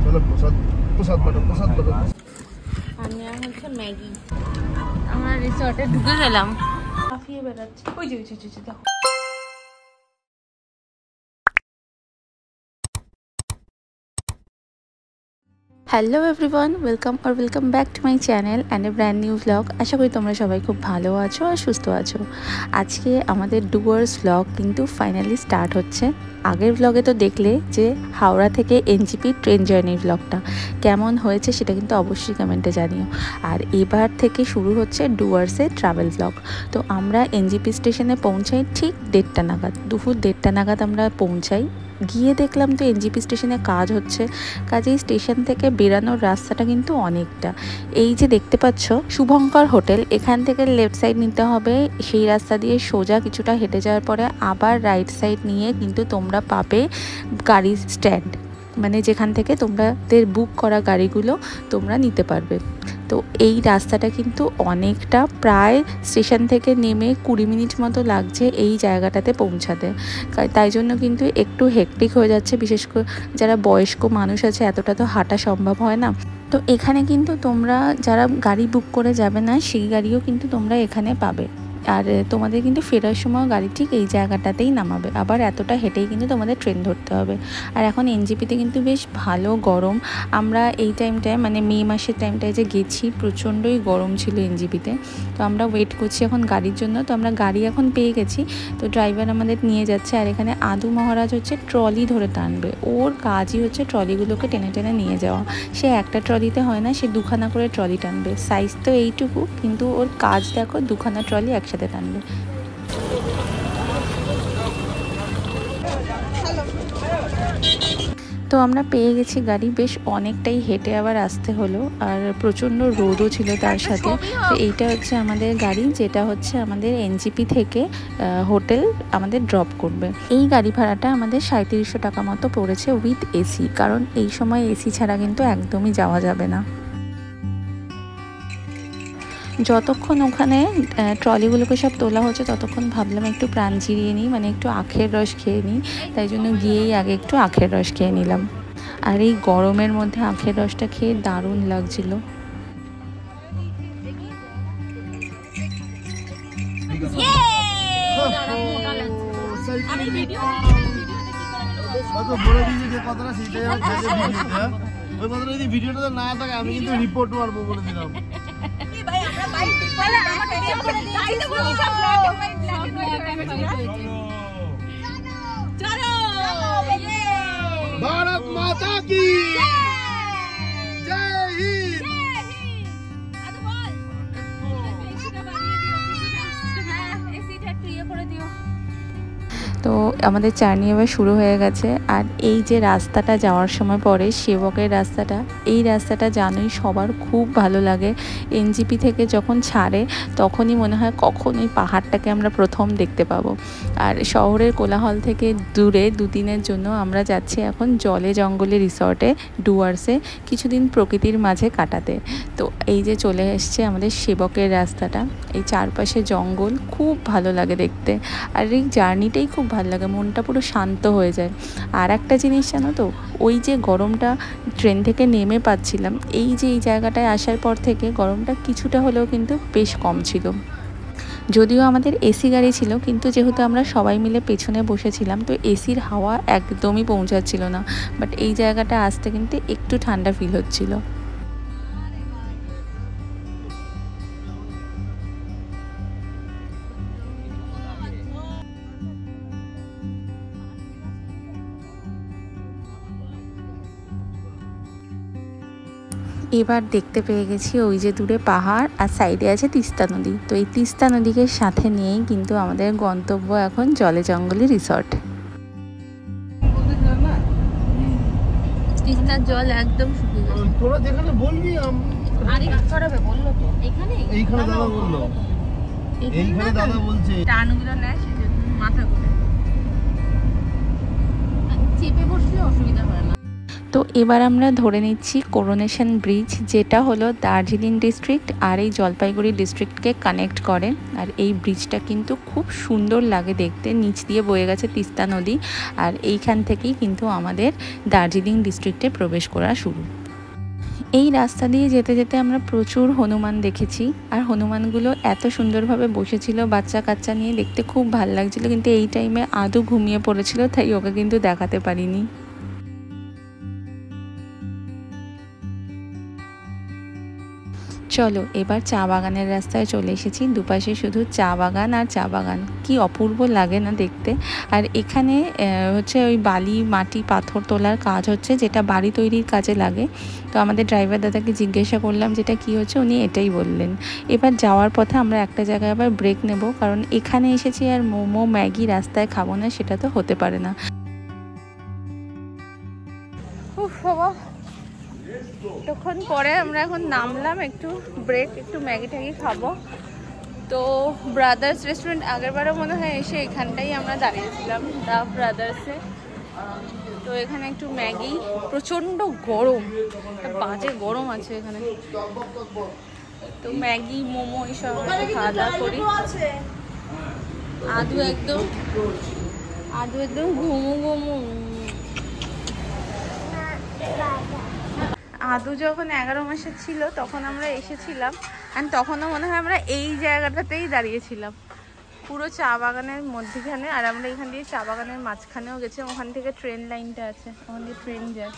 চলো প্রসাদ বাটো। আমি হচ্ছে ম্যাগি। আমরা রিসর্টে ঢুকে গেলাম, কাফিয়ে বেড়াচ্ছে। ওই যে দেখো। Hello everyone, welcome back to my channel and a brand new vlog. আশা করি তোমরা সবাই খুব ভালো আছো আর সুস্থ আছো। আজকে আমাদের ডুয়ার্স ভ্লগ কিন্তু ফাইনালি স্টার্ট হচ্ছে। আগের ভ্লগে তো দেখলে যে হাওড়া থেকে এনজিপি ট্রেন জার্নির ভ্লগটা কেমন হয়েছে সেটা কিন্তু অবশ্যই কমেন্টে জানিও। আর এবার থেকে শুরু হচ্ছে ডুয়ার্সে ট্রাভেল ভ্লগ। তো আমরা এনজিপি স্টেশনে পৌঁছাই ঠিক 1:30 নাগাদ, দুপুর 1:30 নাগাদ আমরা পৌঁছাই। গিয়ে দেখলাম তো এনজিপি স্টেশনে কাজ হচ্ছে, কাজেই স্টেশন থেকে বেরানোর রাস্তাটা কিন্তু অনেকটা। এই যে দেখতে পাচ্ছ শুভঙ্কর হোটেল, এখান থেকে লেফট সাইড নিতে হবে, সেই রাস্তা দিয়ে সোজা কিছুটা হেঁটে যাওয়ার পরে আবার রাইট সাইড নিয়ে কিন্তু তোমরা পাবে গাড়ির স্ট্যান্ড, মানে যেখান থেকে তোমাদের বুক করা গাড়িগুলো তোমরা নিতে পারবে। তো এই রাস্তাটা কিন্তু অনেকটা, প্রায় স্টেশন থেকে নেমে 20 মিনিট মতো লাগছে এই জায়গাটাতে পৌঁছাতে। তাই জন্য কিন্তু একটু হেক্টিক হয়ে যাচ্ছে, বিশেষ করে যারা বয়স্ক মানুষ আছে এতটা তো হাঁটা সম্ভব হয় না। তো এখানে কিন্তু তোমরা যারা গাড়ি বুক করে যাবে না সেই গাড়িও কিন্তু তোমরা এখানে পাবে। আর তোমাদের কিন্তু ফেরার সময় গাড়ি ঠিক এই জায়গাটাতেই নামাবে, আবার এতটা হেঁটেই কিন্তু তোমাদের ট্রেন ধরতে হবে। আর এখন এনজিপিতে কিন্তু বেশ ভালো গরম। আমরা এই টাইমটায় মানে মে মাসের টাইমটায় যে গেছি প্রচণ্ডই গরম ছিল এনজিপিতে। তো আমরা ওয়েট করছি এখন গাড়ির জন্য। তো আমরা গাড়ি এখন পেয়ে গেছি, তো ড্রাইভার আমাদের নিয়ে যাচ্ছে। আর এখানে আদু মহারাজ হচ্ছে ট্রলি ধরে টানবে, ওর কাজই হচ্ছে ট্রলিগুলোকে টেনে টেনে নিয়ে যাওয়া। সে একটা ট্রলিতে হয় না, সে 2খানা করে ট্রলি টানবে। সাইজ তো এইটুকু, কিন্তু ওর কাজ দেখো 2খানা ট্রলি একসাথে টানবে। তো আমরা পেয়ে গেছি গাড়ি, বেশ অনেকটাই হেঁটে আবার আসতে হলো, আর প্রচণ্ড রোদও ছিল তার সাথে। তো এইটা হচ্ছে আমাদের গাড়ি, যেটা হচ্ছে আমাদের এনজিপি থেকে হোটেল আমাদের ড্রপ করবে। এই গাড়ি ভাড়াটা আমাদের 3700 টাকা মতো পড়েছে উইথ এসি, কারণ এই সময় এসি ছাড়া কিন্তু একদমই যাওয়া যাবে না। যতক্ষণ ওখানে ট্রলিগুলোকে সব তোলা হচ্ছে ততক্ষণ ভাবলাম একটু প্রাণ জিরিয়ে নিই, মানে একটু আখের রস খেয়ে নিই। তাই জন্য গিয়েই আগে একটু আখের রস খেয়ে নিলাম। আর এই গরমের মধ্যে আখের রসটা খেয়ে দারুণ লাগছিল। ভিডিওটা না থাকে আমি কিন্তু রিপোর্ট মারবো বলে দিলাম। भारत माता की जय हिंद। তো আমাদের জার্নি এবার শুরু হয়ে গেছে। আর এই যে রাস্তাটা যাওয়ার সময় পরে সেবকের রাস্তাটা, এই রাস্তাটা জানোই সবার খুব ভালো লাগে। এনজিপি থেকে যখন ছাড়ে তখনই মনে হয় কখন ওই পাহাড়টাকে আমরা প্রথম দেখতে পাবো। আর শহরের কোলাহল থেকে দূরে 2 দিনের জন্য আমরা যাচ্ছি এখন জলে জঙ্গলে রিসর্টে ডুয়ার্সে কিছুদিন প্রকৃতির মাঝে কাটাতে। তো এই যে চলে এসছে আমাদের সেবকের রাস্তাটা, এই চারপাশে জঙ্গল, খুব ভালো লাগে দেখতে। আর এই জার্নিটাই খুব ভালো লাগে, মনটা পুরো শান্ত হয়ে যায়। আর একটা জিনিস জানো তো, ওই যে গরমটা ট্রেন থেকে নেমে পাচ্ছিলাম, এই যে এই জায়গাটায় আসার পর থেকে গরমটা কিছুটা হলেও কিন্তু বেশ কম ছিল। যদিও আমাদের এসি গাড়ি ছিল, কিন্তু যেহেতু আমরা সবাই মিলে পেছনে বসেছিলাম তো এসির হাওয়া একদমই পৌঁছাচ্ছিল না। বাট এই জায়গাটা আসতে কিন্তু একটু ঠান্ডা ফিল হচ্ছিল। এবার দেখতে পেয়ে গেছি ওই যে দূরে পাহাড়, আর সাইডে আছে তিস্তা নদী। তো এই তিস্তা নদীকে সাথে নিয়েই কিন্তু আমাদের গন্তব্য এখন জলে জঙ্গলে রিসর্ট। তিস্তার জল একদম শুকিয়ে গেছে। তোরা যেখানে বলবি আরে ছড়াবে বললো তো, এখানে এইখানে দাদা বললো, এইখানে দাদা বলছে টানগুলো নেয় সেজন্য মাথা করে চেপে বসলে অসুবিধা হয় না। তো এবার আমরা ধরে নিচ্ছি করোনেশন ব্রিজ, যেটা হলো দার্জিলিং ডিস্ট্রিক্ট আর এই জলপাইগুড়ি ডিস্ট্রিক্টকে কানেক্ট করে। আর এই ব্রিজটা কিন্তু খুব সুন্দর লাগে দেখতে, নিচ দিয়ে বয়ে গেছে তিস্তা নদী, আর এইখান থেকেই কিন্তু আমাদের দার্জিলিং ডিস্ট্রিক্টে প্রবেশ করা শুরু। এই রাস্তা দিয়ে যেতে যেতে আমরা প্রচুর হনুমান দেখেছি, আর হনুমানগুলো এত সুন্দরভাবে বসেছিল বাচ্চা কাচ্চা নিয়ে, দেখতে খুব ভালো লাগছিল। কিন্তু এই টাইমে আদু ঘুমিয়ে পড়েছিল, তাই ওকে কিন্তু দেখাতে পারিনি। চলো এবার চা বাগানের রাস্তায় চলে এসেছি। দুপাশে শুধু চা বাগান আর চা বাগান, কি অপূর্ব লাগে না দেখতে। আর এখানে হচ্ছে ওই বালি মাটি পাথর তোলার কাজ হচ্ছে, যেটা বাড়ি তৈরির কাজে লাগে। তো আমাদের ড্রাইভার দাদাকে জিজ্ঞাসা করলাম যেটা কি হচ্ছে, উনি এটাই বললেন। এবার যাওয়ার পথে আমরা একটা জায়গায় আবার ব্রেক নেব, কারণ এখানে এসেছি আর মোমো ম্যাগি রাস্তায় খাবো না, সেটা তো হতে পারে না। তখন পরে আমরা এখন নামলাম, একটু ব্রেক, একটু ম্যাগি ট্যাগি খাবো। তো ব্রাদার্স রেস্টুরেন্ট আগেরবারও মনে হয় এসে এখানটাই আমরা দাঁড়িয়েছিলাম, দ্য ব্রাদার্সে। তো এখানে একটু ম্যাগি, প্রচণ্ড গরম, বাজে গরম আছে এখানে। তো ম্যাগি মোমো এইসব খাওয়া দাওয়া করি। আদু একদম ঘুমু ঘুমু। আদু যখন 11 মাসে ছিল তখন আমরা এসেছিলাম, অ্যান্ড তখনও মনে হয় আমরা এই জায়গাটাতেই দাঁড়িয়েছিলাম, পুরো চা বাগানের মধ্যেখানে। আর আমরা এখান দিয়ে চা বাগানের মাঝখানেও গেছিলাম, ওখান থেকে ট্রেন লাইনটা আছে, ওখান দিয়ে ট্রেন যায়।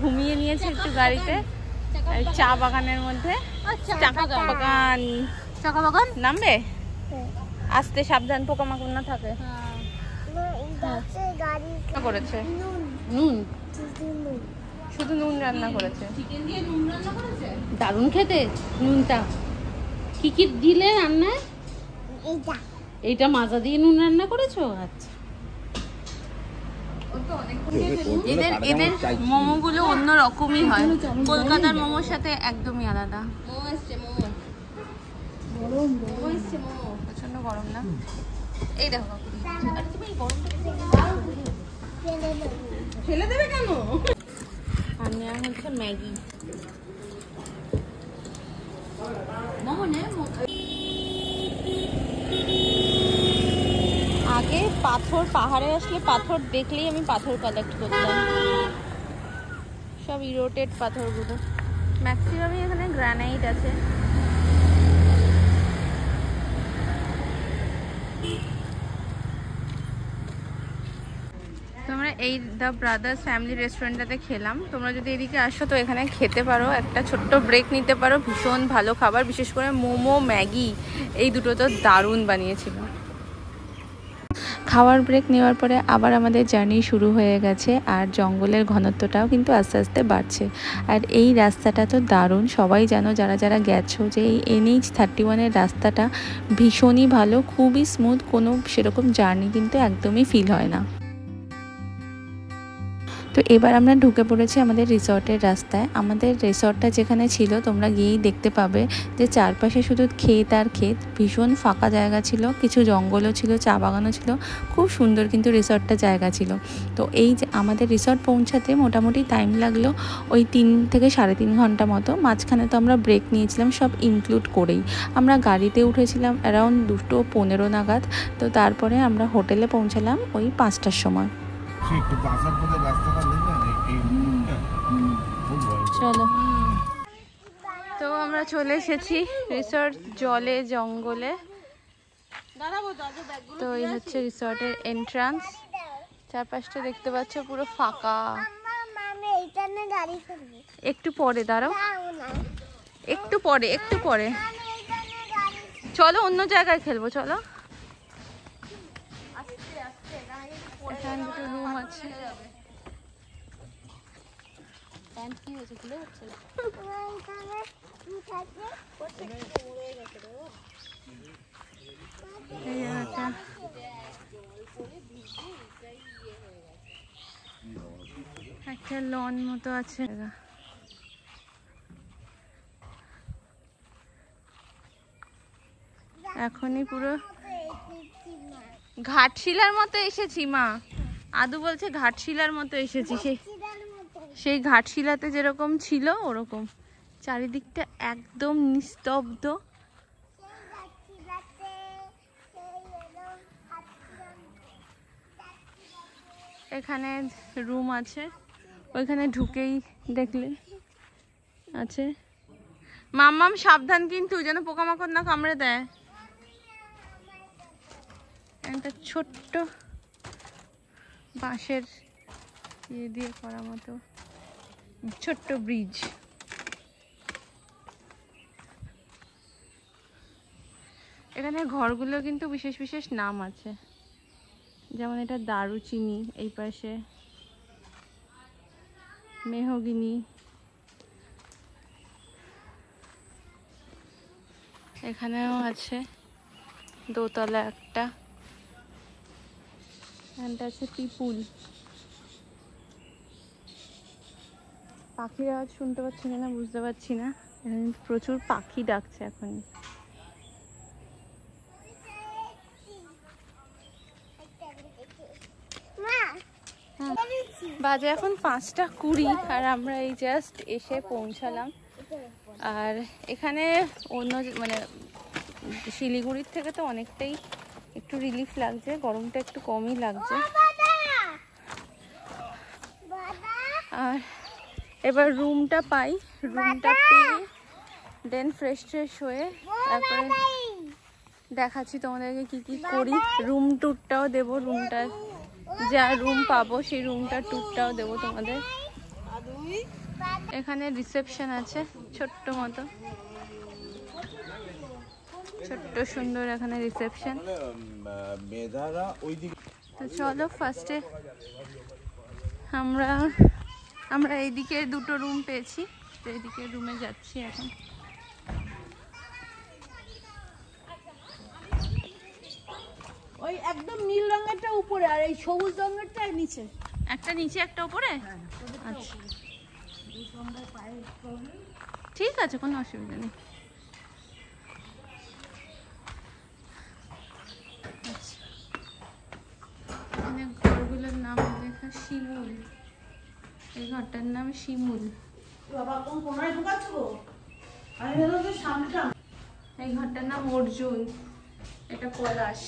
ঘুমিয়ে নিয়েছে একটু গাড়িতে, চা বাগানের মধ্যে। চাকা বাগান নামবে, আস্তে সাবধান, পোকামাকড় না থাকে। করেছে নুন, শুধু নুন রান্না করেছে, চিকেন দিয়ে নুন রান্না করেছে, দারুণ খেতে। নুনটা কি কি দিলে রান্নায়? এইটা মাজা দিয়ে নুন রান্না করেছো? আচ্ছা। এদের মোমো গুলো অন্য রকমই হয়, কলকাতার মোমোর সাথে একদমই আলাদা। প্রচন্ড গরম না? এই দেখো ফেলে দেবে কেন? আর নেওয়া হচ্ছে ম্যাগি। আগে পাথর, পাহাড়ে আসলে পাথর দেখলেই আমি পাথর কালেক্ট করতাম, সব ইরোটেড পাথরগুলো। ম্যাক্সিমামই এখানে গ্রানাইট আছে। তোমরা এই দ্য ব্রাদার্স ফ্যামিলি রেস্টুরেন্টটাতে খেলাম। তোমরা যদি এদিকে আসো তো এখানে খেতে পারো, একটা ছোট্ট ব্রেক নিতে পারো। ভীষণ ভালো খাবার, বিশেষ করে মোমো ম্যাগি, এই দুটো তো দারুণ বানিয়েছিল। খাওয়ার ব্রেক নেওয়ার পরে আবার আমাদের জার্নি শুরু হয়ে গেছে, আর জঙ্গলের ঘনত্বটাও কিন্তু আস্তে আস্তে বাড়ছে। আর এই রাস্তাটা তো দারুণ, সবাই জানো যারা যারা গেছো, যে এই NH-31-এর রাস্তাটা ভীষণই ভালো, খুবই স্মুথ, কোনো সেরকম জার্নি কিন্তু একদমই ফিল হয় না। তো এবার আমরা ঢুকে পড়েছি আমাদের রিসর্টের রাস্তায়। আমাদের রিসর্টটা যেখানে ছিল তোমরা গিয়েই দেখতে পাবে যে চারপাশে শুধু ক্ষেত আর ক্ষেত, ভীষণ ফাঁকা জায়গা ছিল, কিছু জঙ্গলও ছিল, চা বাগানও ছিল, খুব সুন্দর কিন্তু রিসর্টটা জায়গা ছিল। তো এই যে আমাদের রিসর্ট পৌঁছাতে মোটামুটি টাইম লাগলো ওই 3 থেকে 3.5 ঘন্টা মতো। মাঝখানে তো আমরা ব্রেক নিয়েছিলাম, সব ইনক্লুড করেই। আমরা গাড়িতে উঠেছিলাম অ্যারাউন্ড 2:15 নাগাদ। তো তারপরে আমরা হোটেলে পৌঁছালাম ওই 5টার সময়। চলো, তো আমরা চলে এসেছি রিসর্ট, জলে জঙ্গলে। তো এই হচ্ছে রিসর্টের এন্ট্রান্স, চারপাশটা দেখতে পাচ্ছ পুরো ফাঁকা। একটু পরে দাঁড়াও, একটু পরে চলো অন্য জায়গায় খেলবো। চলো, এখানে দুটো রুম আছে। একটা লন মতো আছে, এখনই পুরো ঘাটশিলার মতো এসেছি মা। আদু বলছে ঘাটশিলার মতো এসেছি, সেই ঘাটশিলাতে যেরকম ছিল ওরকম। চারিদিকটা একদম নিস্তব্ধ। এখানে রুম আছে, ওইখানে ঢুকেই দেখলে আছে। মাম্মাম সাবধান কিন্তু, যেন পোকামাকড় না কামড়ে দেয়। একটা ছোট্ট বাঁশের ইয়ে দিয়ে করা মতো ছোট্ট ব্রিজ। এখানে ঘরগুলো কিন্তু বিশেষ বিশেষ নাম আছে, যেমন এটা দারুচিনি, এই পাশে মেহগিনি, এখানেও আছে দোতলা একটা, এখানটা আছে পিপুল। পাখির আওয়াজ শুনতে পাচ্ছি না বুঝতে পারছি না, এখানে প্রচুর পাখি ডাকছে এখন। বাজে এখন 5:20 আর আমরা এই জাস্ট এসে পৌঁছালাম। আর এখানে অন্য মানে শিলিগুড়ির থেকে তো অনেকটাই একটু রিলিফ লাগছে, গরমটা একটু কমই লাগছে। আর এবার রুমটা পাই, রুমটা পেয়ে দেন ফ্রেশ হয়ে তারপরে দেখাচ্ছি তোমাদেরকে কি কি করি। রুম ট্যুরটাও দেবো, রুমটার যা রুম পাবো সেই রুমটার ট্যুরটাও দেবো তোমাদের। এখানে রিসেপশন আছে ছোট্ট মতো, ছোট্ট সুন্দর এখানে রিসেপশন। তো চলো ফার্স্টে আমরা এইদিকে দুটো রুম পেয়েছি, তো এইদিকে রুমে যাচ্ছি এখন। ওই একদম নীল রঙেরটা উপরে আর এই সবুজ রঙেরটা নিচে, একটা নিচে একটা উপরে। আচ্ছা ঠিক আছে, কোনো অসুবিধা নেই। আচ্ছা, এখানে ঘরগুলোর নাম লেখা শিমুল, এই ঘরটার নাম শিমুল। বাবা কোন কোনায় ঢুকাচ্ছ? আমি বললাম যে সামনেটা। এই ঘরটার নাম অর্জুন, এটা পলাশ।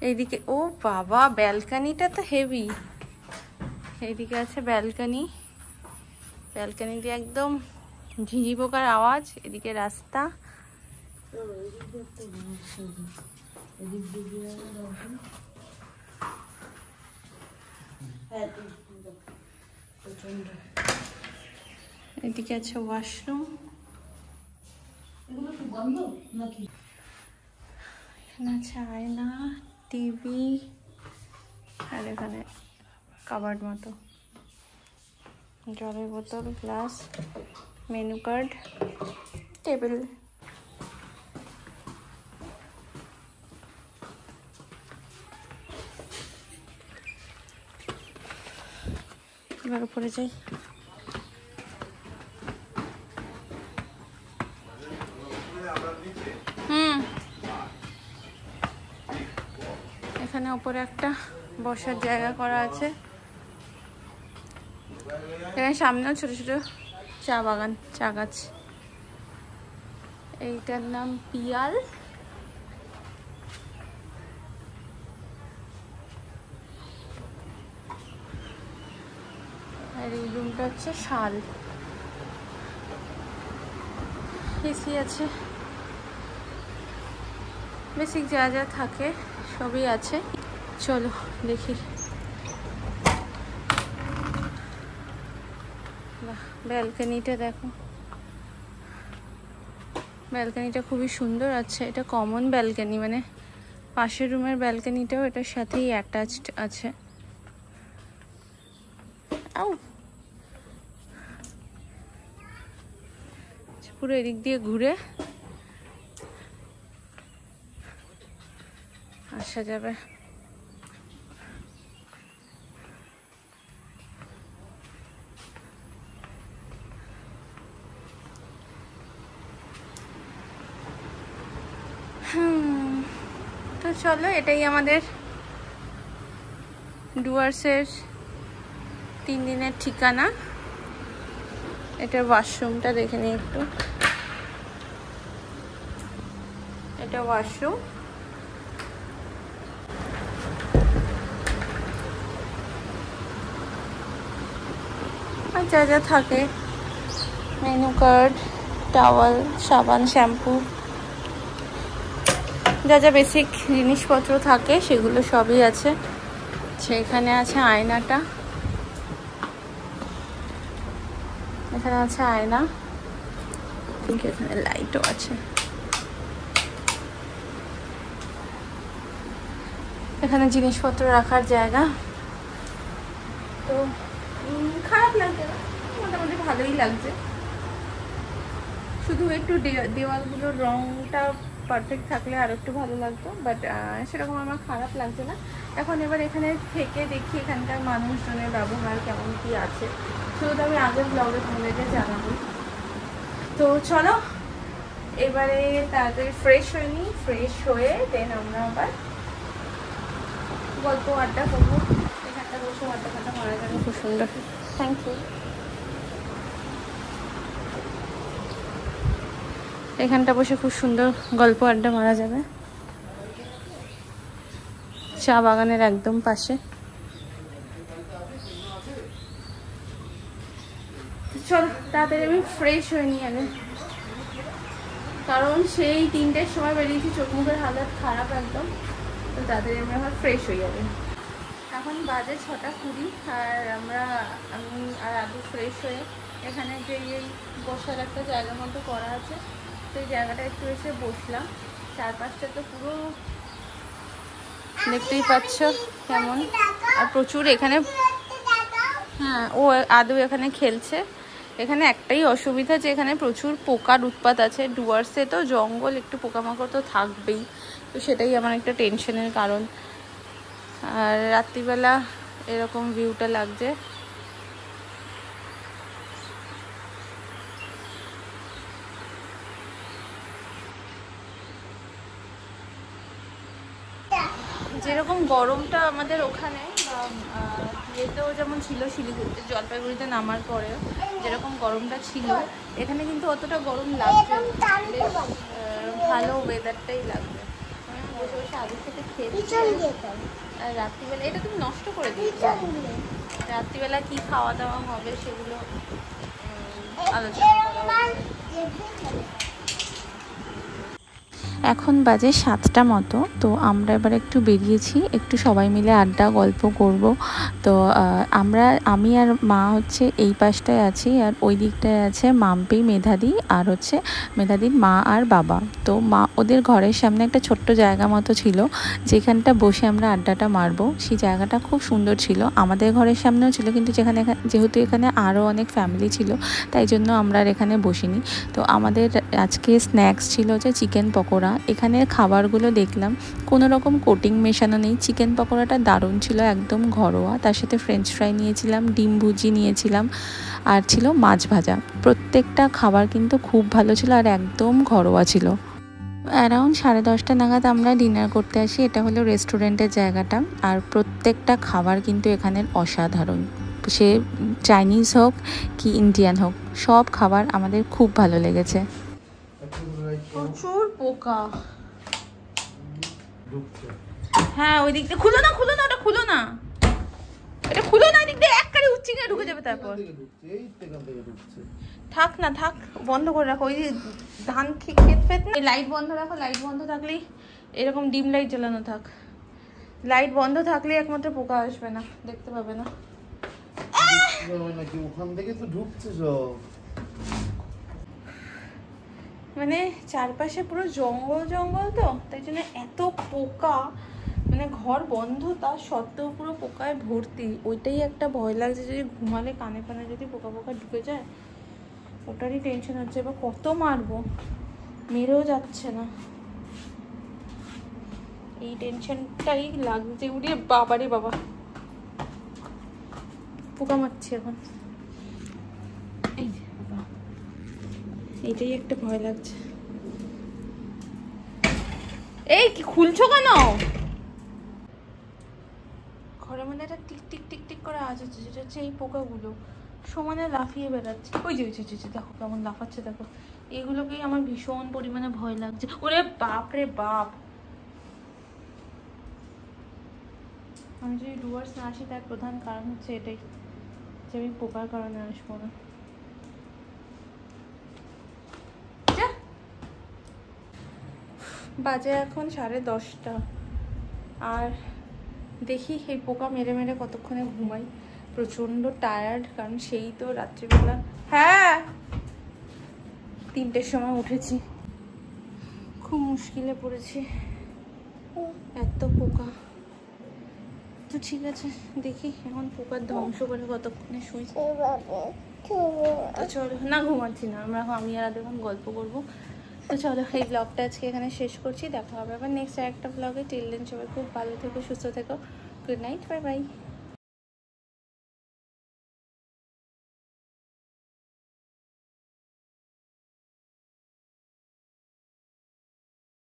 এইদিকে ও বাবা, ব্যালকানিটা তো হেভি। এইদিকে আছে ব্যালকানি, ব্যালকানি দিয়ে একদম ঝিঁঝি পোকার আওয়াজ। এদিকে রাস্তা, এদিকে আছে ওয়াশরুম, এখানে আছে আয়না, টিভি, আর এখানে কাবার্ড মতো, জলের বোতল, গ্লাস, মেনু কার্ড, টেবিল। এবার উপরে যাই। এখানে উপরে একটা বসার জায়গা করা আছে। এখানে সামনেও ছোট ছোট চা বাগান, চা গাছ। এইটার নাম পিয়াল। আর এই রুমটা হচ্ছে শাল। এসি আছে, বেসিক যা যা থাকে সবই আছে। চলো দেখি। বাহ, ব্যালকনিটা দেখো, ব্যালকনিটা খুবই সুন্দর আছে। এটা কমন ব্যালকনি, মানে পাশের রুমের ব্যালকনিটাও এটার সাথেই অ্যাটাচড আছে। আউ, পুরো এদিক দিয়ে ঘুরে আসা যাবে। তো চলো, এটাই আমাদের ডুয়ার্সের 3 দিনের ঠিকানা। এটা ওয়াশরুমটা দেখে নিই একটু। এটা ওয়াশরুম। আর যা যা থাকে, মেনু কার্ড, টাওয়াল, সাবান, শ্যাম্পু, যা যা বেসিক জিনিসপত্র থাকে সেগুলো সবই আছে। সেখানে আছে আয়নাটা, এখানে আছে আয়না, এখানে লাইটও আছে। এখানে জিনিসপত্র রাখার জায়গা। তো খারাপ লাগছে না, মোটামুটি ভালোই লাগছে। শুধু একটু দেওয়ালগুলোর রংটা পারফেক্ট থাকলে আর একটু ভালো লাগতো, বাট সেরকম আমার খারাপ লাগছে না। এখন এবার এখানে থেকে দেখি এখানকার মানুষজনের ব্যবহার কেমন কি আছে, শুধু আমি আগের ব্লগে তোমাদেরকে জানাবো। তো চলো এবারে তাড়াতাড়ি ফ্রেশ হয়ে নিই, ফ্রেশ হয়ে দেন আমরা আবার গল্প আড্ডা করবো। এখানটা বসে আড্ডা ফাড্ডা মারা যাবে, খুব সুন্দর। Thank you. এখানটা বসে খুব সুন্দর গল্প আড্ডা মারা যাবে, চা বাগানের একদম পাশে। চল তাড়াতাড়ি আমি ফ্রেশ হয়ে নিই আগে, কারণ সেই 3টের সময় বেরিয়েছি, চোখ মুখের হালত খারাপ একদম। তো তাড়াতাড়ি আমি আবার ফ্রেশ হয়ে যাবে। এখন বাজে 6:20 আর আমি আর আগে ফ্রেশ হয়ে এখানে যে এই বসার একটা জায়গা মতো করা আছে, সেই জায়গাটা একটু এসে বসলাম। চারপাশটা তো পুরো দেখতেই পাচ্ছ কেমন, আর প্রচুর এখানে। হ্যাঁ, ও আদৌ এখানে খেলছে। এখানে একটাই অসুবিধা যে এখানে প্রচুর পোকার উৎপাত আছে। ডুয়ার্সে তো জঙ্গল, একটু পোকামাকড় তো থাকবেই, তো সেটাই আমার একটা টেনশনের কারণ। আর রাত্রিবেলা এরকম ভিউটা লাগছে। যেরকম গরমটা আমাদের ওখানে ইয়েতেও যেমন ছিল, শিলিগুড়িতে জলপাইগুড়িতে নামার পরেও যেরকম গরমটা ছিল, এখানে কিন্তু অতটা গরম লাগছে, ভালো ওয়েদারটাই লাগবে। বসে বসে আগে থেকে খেয়েছি। আর রাত্রিবেলা এটা তুমি নষ্ট করে দিচ্ছ। রাত্রিবেলা কি খাওয়া দাওয়া হবে সেগুলো আলোচনা করা হবে। এখন বাজে 7টা মতো। তো আমরা এবার একটু বেরিয়েছি, একটু সবাই মিলে আড্ডা গল্প করব। তো আমি আর মা হচ্ছে এই পাশটায় আছি, আর ওই দিকটায় আছে মাম্পি, মেধাদি, আর হচ্ছে মেধাদির মা আর বাবা। তো মা ওদের ঘরের সামনে একটা ছোট্ট জায়গা মতো ছিল, যেখানটা বসে আমরা আড্ডাটা মারবো। সেই জায়গাটা খুব সুন্দর ছিল, আমাদের ঘরের সামনেও ছিল, কিন্তু যেহেতু এখানে আরও অনেক ফ্যামিলি ছিল, তাই জন্য আমরা আর এখানে বসিনি। তো আমাদের আজকে স্ন্যাক্স ছিল যে চিকেন পকোড়া। এখানের খাবারগুলো দেখলাম কোনো রকম কোটিং মেশানো নেই। চিকেন পকোড়াটা দারুণ ছিল, একদম ঘরোয়া। তার সাথে ফ্রেঞ্চ ফ্রাই নিয়েছিলাম, ডিম ভুজি নিয়েছিলাম, আর ছিল মাছ ভাজা। প্রত্যেকটা খাবার কিন্তু খুব ভালো ছিল আর একদম ঘরোয়া ছিল। অ্যারাউন্ড 10:30 নাগাদ আমরা ডিনার করতে আসি। এটা হলো রেস্টুরেন্টের জায়গাটা, আর প্রত্যেকটা খাবার কিন্তু এখানের অসাধারণ। সে চাইনিজ হোক কি ইন্ডিয়ান হোক, সব খাবার আমাদের খুব ভালো লেগেছে। প্রচুর পোকা। হ্যাঁ, ওই দিক দিয়ে খুলো না, ওটা খুলো না, এটা খুলো না। এদিক দিয়ে একবারে উচ্চিকে ঢুকে যাবে। তারপর থাক না, থাক, বন্ধ করে রাখো। ওই ধান খেত ফেত, লাইট বন্ধ রাখো। লাইট বন্ধ থাকলেই এরকম ডিম লাইট জ্বালানো থাক। লাইট বন্ধ থাকলেই একমাত্র পোকা আসবে না, দেখতে পাবে না। ওখান থেকে তো ঢুকছে সব, মানে চারপাশে পুরো জঙ্গল জঙ্গল, তো তাই জন্য এত পোকা। মানে ঘর বন্ধ, তার সত্ত্বেও পুরো পোকায় ভর্তি। ওইটাই একটা ভয় লাগছে, যদি ঘুমালে কানে কানে যদি পোকা ঢুকে যায়, ওটারই টেনশন হচ্ছে। এবার কত মারবো, মেরেও যাচ্ছে না, এই টেনশনটাই লাগছে। উড়ে বাবারে বাবা, পোকা মারছে এখন। এই যে বাবা, এইটাই একটা ভয় লাগছে। এই কি খুলছো কেন? ঘরের মধ্যে একটা টিক টিক টিক টিক করে আওয়াজ হচ্ছে, যেটা হচ্ছে এই পোকাগুলো সমানে লাফিয়ে বেড়াচ্ছে। ওই যে দেখো কেমন লাফাচ্ছে, দেখো। এগুলোকেই আমার ভীষণ পরিমাণে ভয় লাগছে। ওরে বাপ রে বাপ! আমি যদি ডুয়ার্স না আসি তার প্রধান কারণ হচ্ছে এটাই, যে আমি পোকার কারণে আসবো না। বাজে এখন 10:30, আর দেখি এই পোকা মেরে মেরে কতক্ষণে ঘুমাই। প্রচণ্ড টায়ার্ড, কারণ সেই তো রাত্রিবেলা 3টের সময় উঠেছি। খুব মুশকিলে পড়েছি, এত পোকা। তো ঠিক আছে, দেখি এখন পোকার ধ্বংস করে কতক্ষণে শুই। তো চলো, না ঘুমাচ্ছি না, আমি আর এখন গল্প করবো। তো চলো, এই ব্লগটা আজকে এখানে শেষ করছি। দেখা হবে আবার নেক্সট একটা ব্লগে। টিল দেন সবাই খুব ভালো থেকো, সুস্থ থেকো। Good night, bye bye.